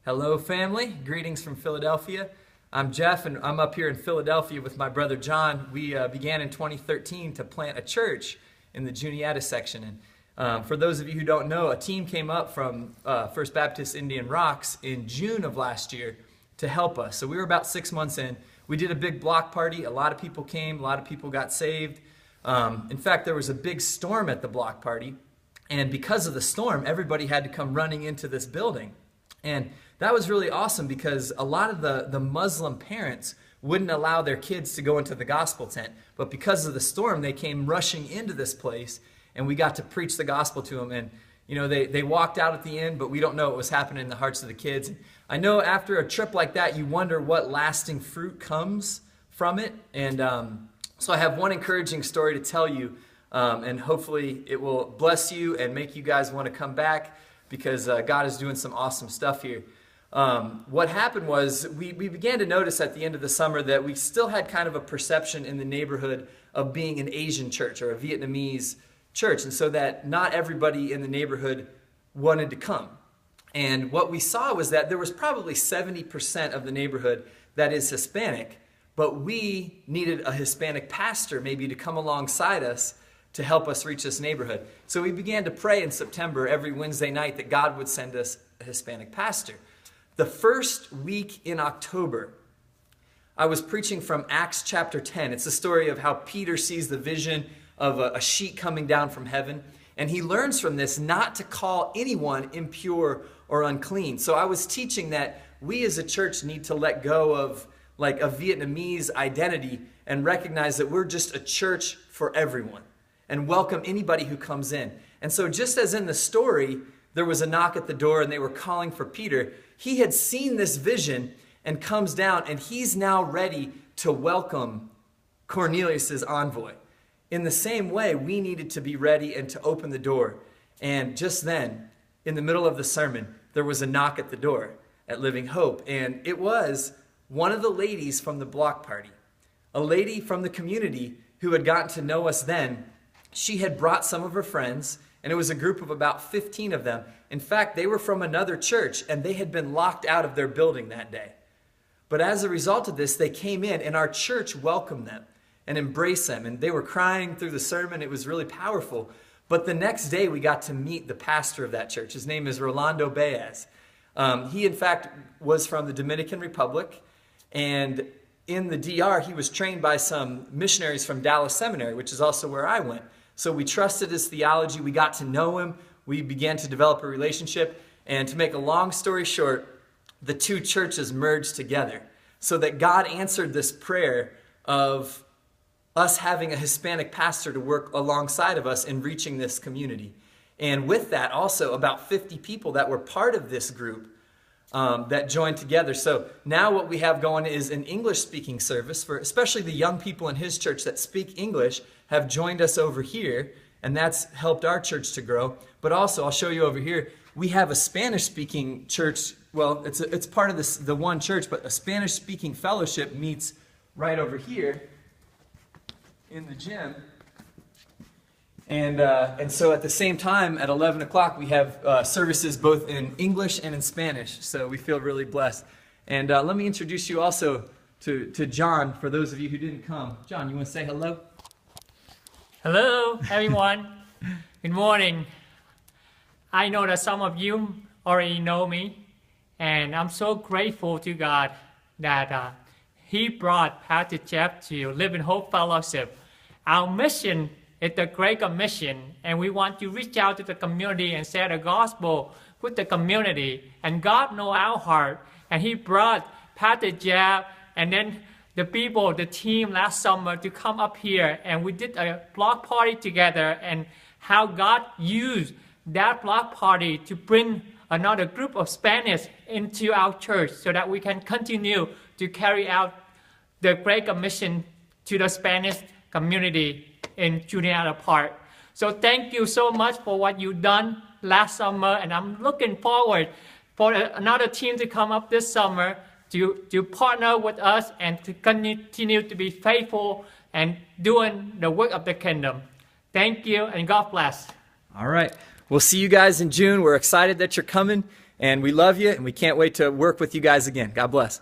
Hello, family. Greetings from Philadelphia. I'm Jeff, and I'm up here in Philadelphia with my brother John. We began in 2013 to plant a church in the Juniata section. And for those of you who don't know, a team came up from First Baptist Indian Rocks in June of last year to help us. So we were about 6 months in. We did a big block party. A lot of people came. A lot of people got saved. In fact, there was a big storm at the block party. And because of the storm, everybody had to come running into this building. And that was really awesome because a lot of the Muslim parents wouldn't allow their kids to go into the gospel tent. But because of the storm, they came rushing into this place, and we got to preach the gospel to them. And, you know, they walked out at the end, but we don't know what was happening in the hearts of the kids. I know after a trip like that, you wonder what lasting fruit comes from it. And so I have one encouraging story to tell you, and hopefully it will bless you and make you guys want to come back because God is doing some awesome stuff here. What happened was we began to notice at the end of the summer that we still had kind of a perception in the neighborhood of being an Asian church or a Vietnamese church, and so that not everybody in the neighborhood wanted to come. And what we saw was that there was probably 70% of the neighborhood that is Hispanic, but we needed a Hispanic pastor maybe to come alongside us to help us reach this neighborhood. So we began to pray in September every Wednesday night that God would send us a Hispanic pastor. The first week in October, I was preaching from Acts chapter 10. It's the story of how Peter sees the vision of a sheet coming down from heaven. And he learns from this not to call anyone impure or unclean. So I was teaching that we as a church need to let go of like a Vietnamese identity and recognize that we're just a church for everyone and welcome anybody who comes in. And so just as in the story, there was a knock at the door and they were calling for Peter, he had seen this vision and comes down, and he's now ready to welcome Cornelius's envoy. In the same way, we needed to be ready and to open the door. And just then, in the middle of the sermon, there was a knock at the door at Living Hope. And it was one of the ladies from the block party, a lady from the community who had gotten to know us then. She had brought some of her friends, and it was a group of about 15 of them. In fact, they were from another church, and they had been locked out of their building that day. But as a result of this, they came in, and our church welcomed them and embraced them. And they were crying through the sermon. It was really powerful. But the next day, we got to meet the pastor of that church. His name is Rolando Baez. He, in fact, was from the Dominican Republic. And in the DR, he was trained by some missionaries from Dallas Seminary, which is also where I went. So we trusted his theology. We got to know him. We began to develop a relationship. And to make a long story short, the two churches merged together so that God answered this prayer of us having a Hispanic pastor to work alongside of us in reaching this community. And with that, also about 50 people that were part of this group that joined together. So now what we have going is an English-speaking service for especially the young people in his church that speak English have joined us over here, and that's helped our church to grow. But also, I'll show you over here, we have a Spanish-speaking church. Well, it's part of the one church, but a Spanish-speaking fellowship meets right over here in the gym. And so at the same time, at 11 o'clock, we have services both in English and in Spanish. So we feel really blessed. And let me introduce you also to John, for those of you who didn't come. John, you want to say hello? Hello, everyone. Good morning. I know that some of you already know me, and I'm so grateful to God that He brought Pastor Jeff to Living Hope Fellowship. Our mission is the Great Commission, and we want to reach out to the community and share the gospel with the community. And God knows our heart, and He brought Pastor Jeff and then the people, the team last summer to come up here, and we did a block party together, and how God used that block party to bring another group of Spanish into our church so that we can continue to carry out the Great Commission to the Spanish community in Juniata Park. So thank you so much for what you've done last summer, and I'm looking forward for another team to come up this summer to partner with us and to continue to be faithful and doing the work of the kingdom. Thank you, and God bless. All right. We'll see you guys in June. We're excited that you're coming. And we love you, and we can't wait to work with you guys again. God bless.